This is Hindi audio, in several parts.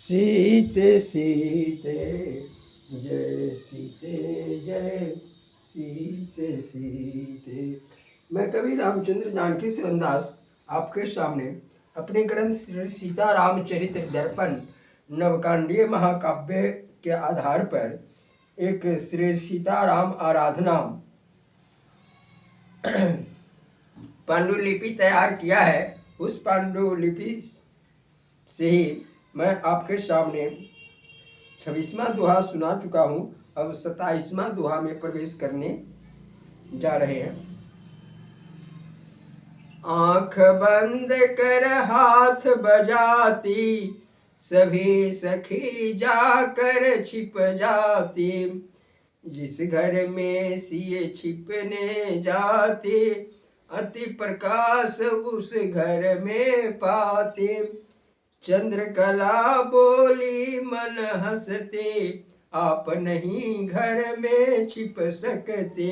सीते सीते जय सीते जय सीते सीते। मैं कवि रामचंद्र जानकी सिरंदास आपके सामने अपने ग्रंथ श्री सीता रामचरित्र दर्पण नवकांडीय महाकाव्य के आधार पर एक श्री सीताराम आराधना पांडुलिपि तैयार किया है। उस पांडुलिपि से ही मैं आपके सामने 26वां दोहा सुना चुका हूँ। अब 27वां दोहा में प्रवेश करने जा रहे हैं। आंख बंद कर हाथ बजाती, सभी सखी जाकर छिप जाती, जिस घर में सिए छिपने जाते, अति प्रकाश उस घर में पाते। चंद्रकला बोली मन हंसते, आप नहीं घर में छिप सकते।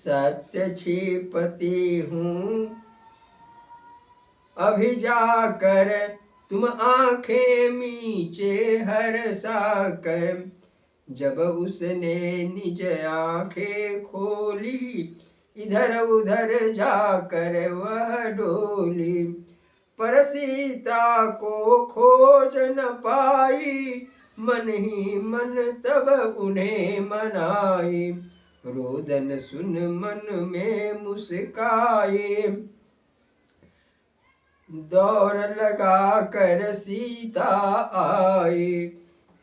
सत्य छिपती हूँ अभी जाकर, तुम आंखें मीचे हर्षाकर। जब उसने निज आंखें खोली, इधर उधर जाकर वह डोली। पर सीता को खोज न पाई, मन ही मन तब उन्हें मनाई। रोदन सुन मन में मुस्काए, दौड़ लगा कर सीता आई।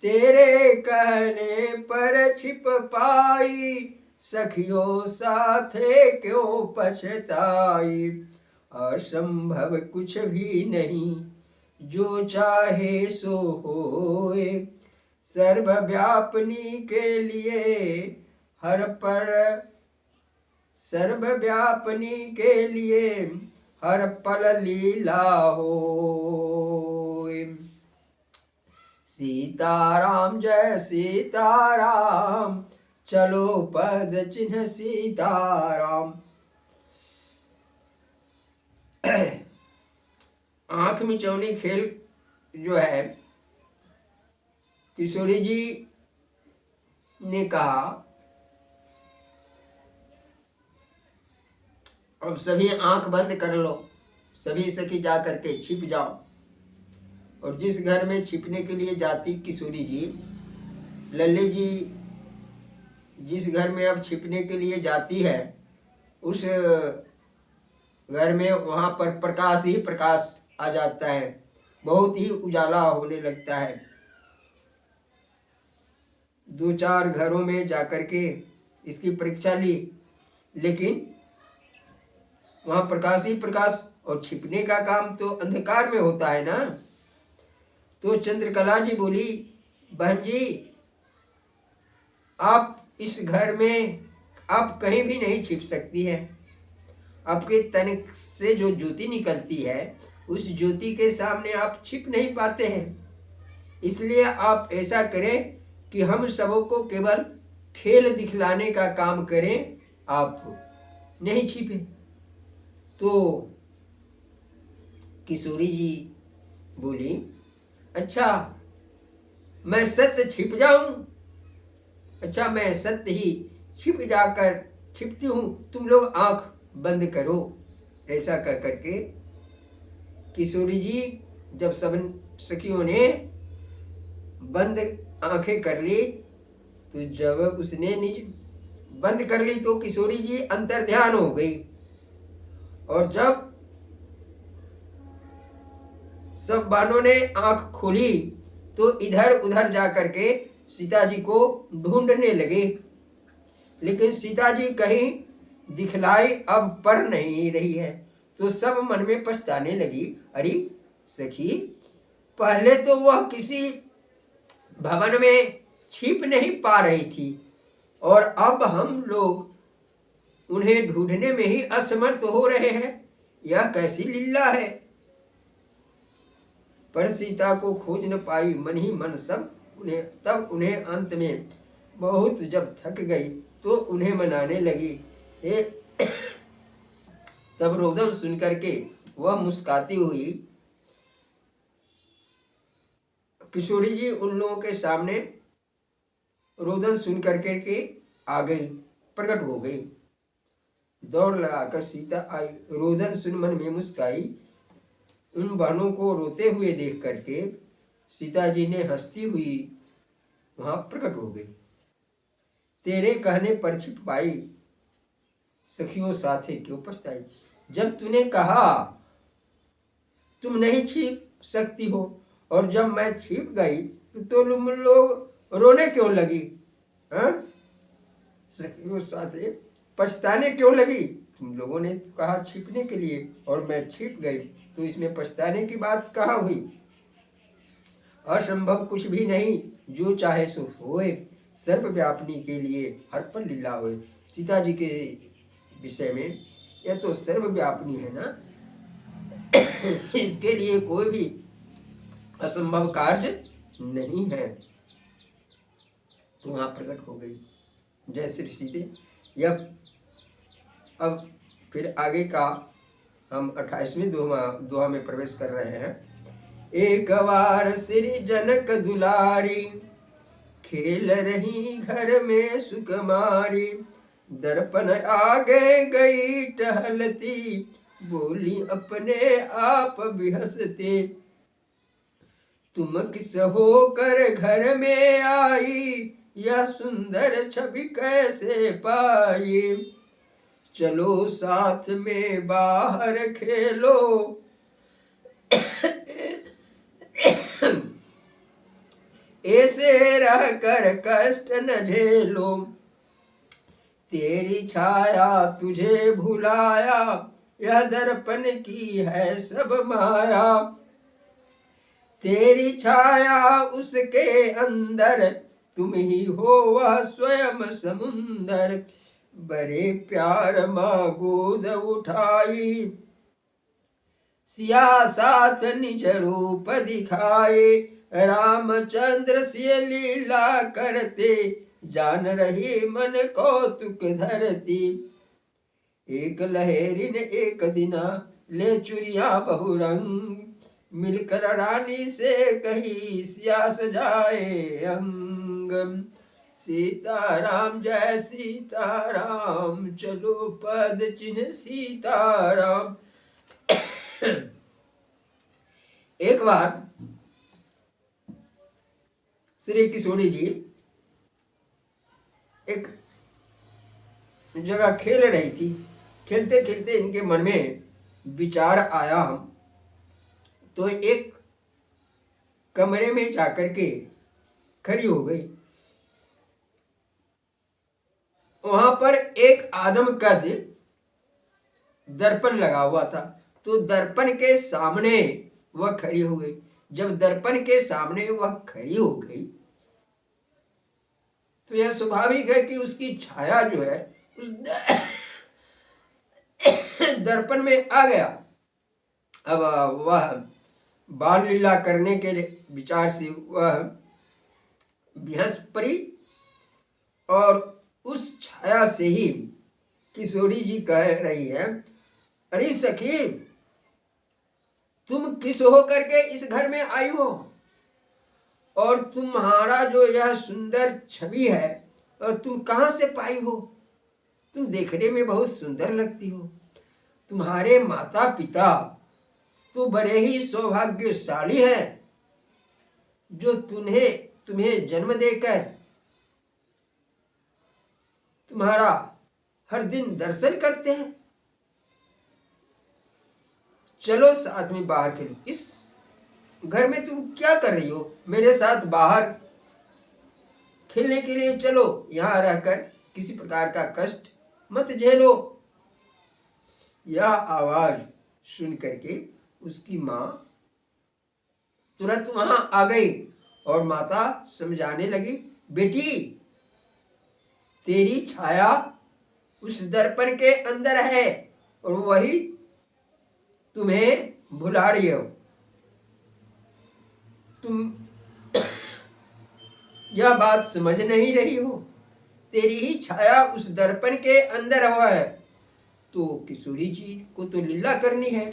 तेरे कहने पर छिप पाई, सखियों साथे क्यों पछताई। असंभव कुछ भी नहीं, जो चाहे सो होए। सर्वव्यापिनी के लिए हर पर, सर्वव्यापिनी के लिए हर पल लीला होए। सीताराम जय सीताराम, चलो पद चिन्ह सीताराम। आंख मिचौनी खेल जो है, किशोरी जी ने कहा अब सभी आंख बंद कर लो, सभी सखी जा करके छिप जाओ। और जिस घर में छिपने के लिए जाती किशोरी जी, लल्ली जी जिस घर में अब छिपने के लिए जाती है, उस घर में वहाँ पर प्रकाश ही प्रकाश आ जाता है, बहुत ही उजाला होने लगता है। दो चार घरों में जाकर के इसकी परीक्षा ली, लेकिन वहाँ प्रकाश ही प्रकाश, और छिपने का काम तो अंधकार में होता है ना। तो चंद्रकला जी बोली, बहन जी आप इस घर में आप कहीं भी नहीं छिप सकती हैं। आपके तन से जो ज्योति निकलती है, उस ज्योति के सामने आप छिप नहीं पाते हैं। इसलिए आप ऐसा करें कि हम सबों को केवल खेल दिखलाने का काम करें, आप नहीं छिपे। तो किशोरी जी बोली, अच्छा मैं सत्य छिप जाऊं, अच्छा मैं सत्य ही छिपती हूं, तुम लोग आंख बंद करो। ऐसा कर करके किशोरी जी जब सब सखियों ने बंद आंखें कर ली, तो जब उसने निज बंद कर ली तो किशोरी जी अंतर्ध्यान हो गई। और जब सब बानों ने आंख खोली तो इधर उधर जा करके सीता जी को ढूंढने लगे, लेकिन सीता जी कहीं दिखलाई अब पड़ नहीं रही है। तो सब मन में पछताने लगी, अरे सखी पहले तो वह किसी भवन में छिप नहीं पा रही थी, और अब हम लोग उन्हें ढूंढने में ही असमर्थ हो रहे हैं, यह कैसी लीला है। पर सीता को खोज न पाई मन ही मन सब तब उन्हें अंत में बहुत जब थक गई तो उन्हें मनाने लगी। तब रोदन सुन करके वह मुस्काती हुई किशोरी जी उन लोगों के सामने रोदन सुन करके के आ गई, प्रकट हो गई। दौड़ लगाकर सीता आई, रोदन सुन मन में मुस्काई। उन बहनों को रोते हुए देख करके सीता जी ने हंसती हुई वहां प्रकट हो गई। तेरे कहने पर छिप पाई, सखियों साथे क्यों पछताई। जब तूने कहा तुम नहीं छिप सकती हो, और जब मैं छिप गई तो तुम लोग रोने क्यों लगी। हाँ, सखियों साथे पछताने क्यों लगी। तुम लोगों ने कहा छिपने के लिए और मैं छिप गई, तो इसमें पछताने की बात कहाँ हुई। असंभव कुछ भी नहीं, जो चाहे सो होए, सर्वव्यापिनी के लिए हर पल लीला होए। सीता जी के विषय में यह तो सर्वव्यापिनी है ना, इसके लिए कोई भी असंभव कार्य नहीं है। तो वहां प्रकट हो गई जय श्री सीते। यह अब फिर आगे का हम 28वें दोहा में प्रवेश कर रहे हैं। एक बार श्री जनक दुलारी, खेल रही घर में सुकुमारी। दर्पण आगे गई टहलती, बोली अपने आप भी हंसते। तुम किस होकर घर में आई, यह सुंदर छवि कैसे पाई। चलो साथ में बाहर खेलो, ऐसे रह कर कष्ट न झेलो। तेरी छाया तुझे भुलाया, यह दर्पण की है सब माया। तेरी छाया उसके अंदर, तुम ही हो वह स्वयं समुंदर। बड़े प्यार माँ गोद उठाई, सिया साथ निज रूप दिखाए। रामचंद्र से लीला करते, जान रही मन कौतुक धरती। एक लहरी ने एक दिना, ले चुरिया बहुरंग। मिलकर रानी से कही, सिया सजाए अंग। सीताराम जय सीताराम, चलो पद चिन्ह सीताराम। एक बार श्री किशोरी जी एक जगह खेल रही थी। खेलते खेलते इनके मन में विचार आया, तो एक कमरे में जाकर के खड़ी हो गई। वहां पर एक आदम कद दर्पण लगा हुआ था, तो दर्पण के सामने वह खड़ी हो गई। जब दर्पण के सामने वह खड़ी हो गई, तो यह स्वाभाविक है कि उसकी छाया जो है उस दर्पण में आ गया। अब वह बाल लीला करने के विचार से वह बेहस पड़ी, और उस छाया से ही किशोरी जी कह रही है, अरे सखी, तुम किस हो करके इस घर में आई हो, और तुम्हारा जो यह सुंदर छवि है, और तुम कहां से पाई हो। तुम देखने में बहुत सुंदर लगती हो। तुम्हारे माता पिता तो बड़े ही सौभाग्यशाली हैं, जो तुम्हें जन्म देकर तुम्हारा हर दिन दर्शन करते हैं। चलो साथ में बाहर खेलो। इस घर में तुम क्या कर रही हो, मेरे साथ बाहर खेलने के लिए चलो। यहां रहकर किसी प्रकार का कष्ट मत झेलो। यह आवाज सुन करके उसकी मां तुरंत वहां आ गई, और माता समझाने लगी, बेटी, तेरी छाया उस दर्पण के अंदर है, और वही तुम्हें भुला रही हो। तुम यह बात समझ नहीं रही हो। तेरी ही छाया उस दर्पण के अंदर हुआ है। तो किशोरी जी को तो लीला करनी है,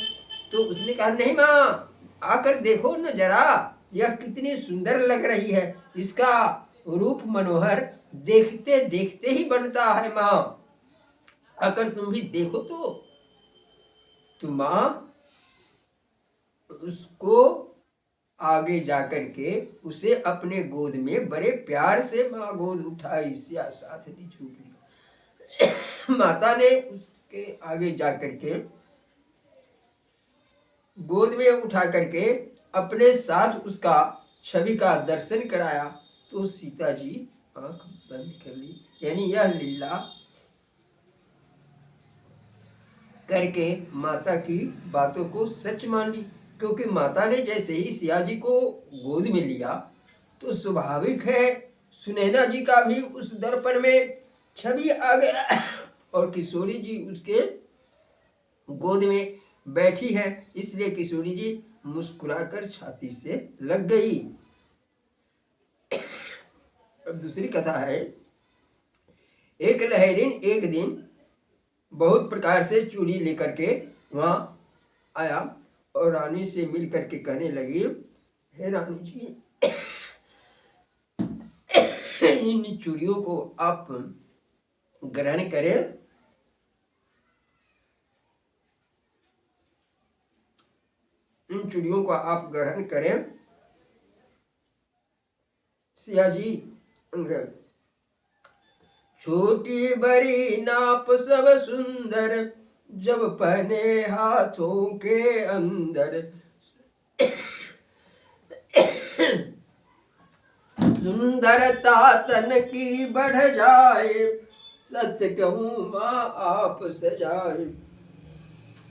तो उसने कहा, नहीं माँ, आकर देखो न जरा। यह कितनी सुंदर लग रही है, इसका रूप मनोहर देखते देखते ही बनता है माँ। अगर तुम भी देखो तो माँ उसको आगे जाकर के उसे अपने गोद में बड़े प्यार से माँ गोद उठाई, साथ दी छूट। माता ने उसके आगे जाकर के गोद में उठा करके अपने साथ उसका छवि का दर्शन कराया। तो सीता जी आंख बंद कर ली, यानी यह लीला करके माता की बातों को सच मान ली। क्योंकि माता ने जैसे ही सिया जी को गोद में लिया तो स्वाभाविक है सुनैना जी का भी उस दर्पण में छवि आ गया और किशोरी जी उसके गोद में बैठी है, इसलिए किशोरी जी मुस्कुराकर छाती से लग गई। अब दूसरी कथा है। एक लहरिन एक दिन बहुत प्रकार से चूड़ी लेकर के वहां आया और रानी से मिल करके कहने लगी, हे रानी जी, इन चूड़ियों को आप ग्रहण करें। इन चूड़ियों को आप ग्रहण करें। सिया जी, छोटी बड़ी नाप सब सुंदर, जब पहने हाथों के अंदर। सुंदरता तन की बढ़ जाए, सत्य कहूँ माँ आप सजाए।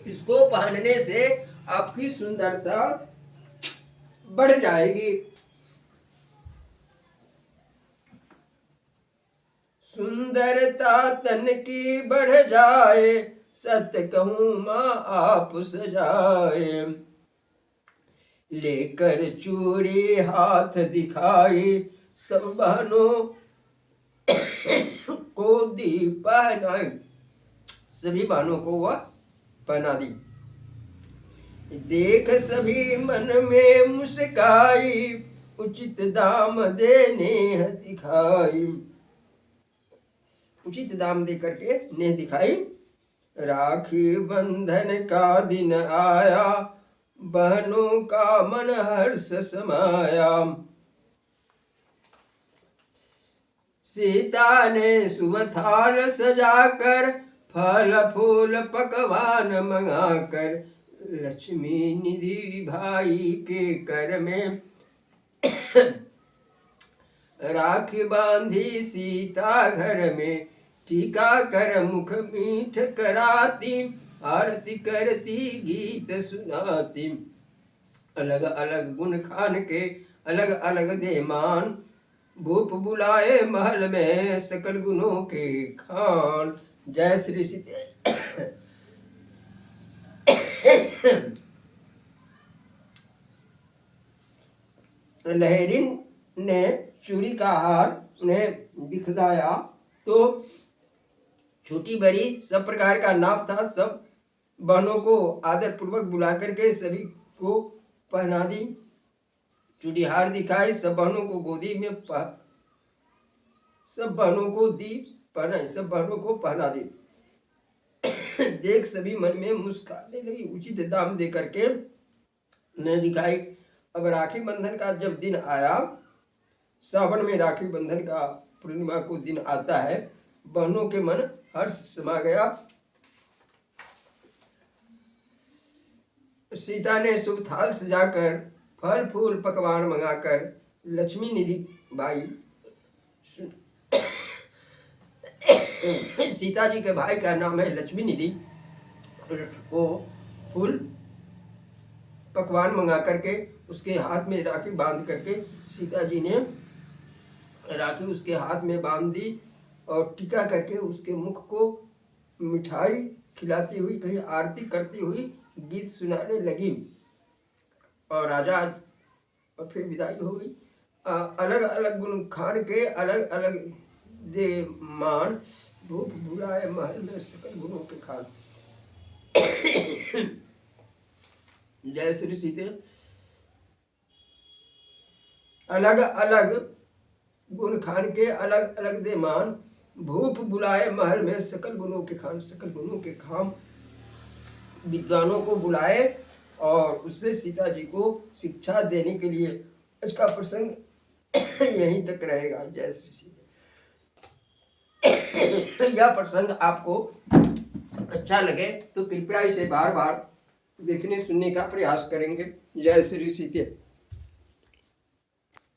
इसको पहनने से आपकी सुंदरता बढ़ जाएगी। सुंदरता तन की बढ़ जाए, सत्य कहूँ माँ आप सजाए। लेकर चूड़ी हाथ दिखाई, सब बहनों को दी पहनाई। सभी बहनों को वह पहना दी। देख सभी मन में मुस्काई, उचित दाम देने दिखाई। उचित दाम दे करके नेह दिखाई। राखी बंधन का दिन आया, बहनों का मन हर्ष समाया। सीता ने शुभ थाल सजाकर, फल फूल पकवान मंगाकर, लक्ष्मी निधि भाई के कर में राखी बांधी सीता घर में। टीका कर मुख मीठ कराती, आरती करती गीत सुनाती। अलग अलग गुण खान के अलग अलग दे मान, भूप बुलाए महल में सकल गुणों के खान। जय श्री सीता। लहरिन ने चूड़ी का हार उन्हें दिखलाया तो छोटी बड़ी सब प्रकार का नाप था। सब बहनों को आदर पूर्वक बुला करके सभी को पहना दी। चूड़ी हार दिखाई, सब बहनों को गोदी में सब बहनों को दी पहनाई, सब बहनों को पहना दी। देख सभी मन में मुस्काने लगी। उचित दाम दे करके ने दिखाई। अब राखी बंधन का जब दिन आया, सावन में राखी बंधन का पूर्णिमा को दिन आता है, बहनों के मन हर्ष समा गया। सीता ने शुभ थाल सजाकर, फल फूल पकवान मंगाकर, लक्ष्मी निधि भाई सीता जी के भाई का नाम है लक्ष्मी निधि को फूल पकवान मंगा करके उसके हाथ में राखी बांध करके सीता जी ने राखी उसके हाथ में बांध दी और टीका करके उसके मुख को मिठाई खिलाती हुई, कहीं आरती करती हुई गीत सुनाने लगी। और राजा और फिर विदाई हो गई। अलग अलग गुण खान के अलग अलग दे मान, भूप बुलाए महल में सकल गुणों के खान। जय श्री सीते। अलग अलग गुण खान के अलग अलग दे मान, भूप बुलाए महल में सकल गुणों के खान। सकल गुणों के खाम विद्वानों को बुलाए और उससे सीता जी को शिक्षा देने के लिए। इसका प्रसंग यहीं तक रहेगा। जय श्री सीता। यह प्रसंग आपको अच्छा लगे तो कृपया इसे बार बार देखने सुनने का प्रयास करेंगे। जय श्री सीता।